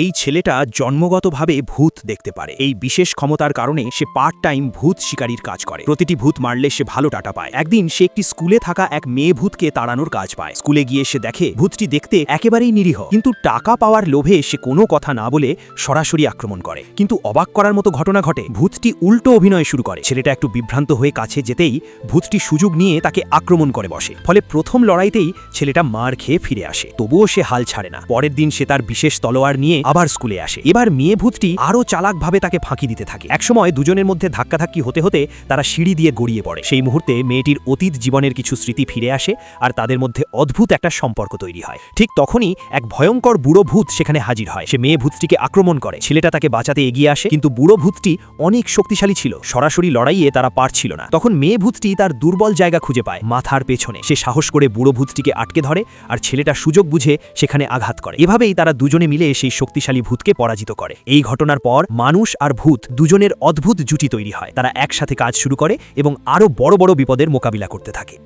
এই ছেলেটা জন্মগতভাবে ভূত দেখতে পারে। এই বিশেষ ক্ষমতার কারণে সে পার্ট টাইম ভূত শিকারীর কাজ করে। প্রতিটি ভূত মারলে সে ভালো টাকা পায়। একদিন সে একটি স্কুলে থাকা এক মেয়ে ভূতকে তাড়ানোর কাজ পায়। স্কুলে গিয়ে সে দেখে ভূতটি দেখতে একেবারেই নিরীহ, কিন্তু টাকা পাওয়ার লোভে সে কোনো কথা না বলে সরাসরি আক্রমণ করে। কিন্তু অবাক করার মতো ঘটনা ঘটে, ভূতটি উল্টো অভিনয় শুরু করে। ছেলেটা একটু বিভ্রান্ত হয়ে কাছে যেতেই ভূতটি সুযোগ নিয়ে তাকে আক্রমণ করে বসে। ফলে প্রথম লড়াইতেই ছেলেটা মার খেয়ে ফিরে আসে। তবুও সে হাল ছাড়ে না। পরের দিন সে তার বিশেষ তলোয়ার নিয়ে আবার স্কুলে আসে। এবার মেয়ে ভূতটি আরও চালাকভাবে তাকে ফাঁকি দিতে থাকে। একসময় দুজনের মধ্যে ধাক্কাধাক্কি হতে হতে তারা সিঁড়ি দিয়ে গড়িয়ে পড়ে। সেই মুহূর্তে মেয়েটির অতীত জীবনের কিছু স্মৃতি ফিরে আসে আর তাদের মধ্যে অদ্ভুত একটা সম্পর্ক তৈরি হয়। ঠিক তখনই এক ভয়ঙ্কর বুড়ো ভূত সেখানে হাজির হয়। সে মেয়ে ভূতটিকে আক্রমণ করে। ছেলেটা তাকে বাঁচাতে এগিয়ে আসে, কিন্তু বুড়ো ভূতটি অনেক শক্তিশালী ছিল। সরাসরি লড়াইয়ে তারা পারছিল না। তখন মেয়ে ভূতটি তার দুর্বল জায়গা খুঁজে পায়, মাথার পেছনে। সে সাহস করে বুড়ো ভূতটিকে আটকে ধরে আর ছেলেটা সুযোগ বুঝে সেখানে আঘাত করে। এভাবেই তারা দুজনে মিলে সেই শক্তিশালী ভূতকে পরাজিত করে। এই ঘটনার পর মানুষ আর ভূত দুজনের অদ্ভুত জুটি তৈরি হয়। তারা একসাথে কাজ শুরু করে এবং আরও বড় বড় বিপদের মোকাবিলা করতে থাকে।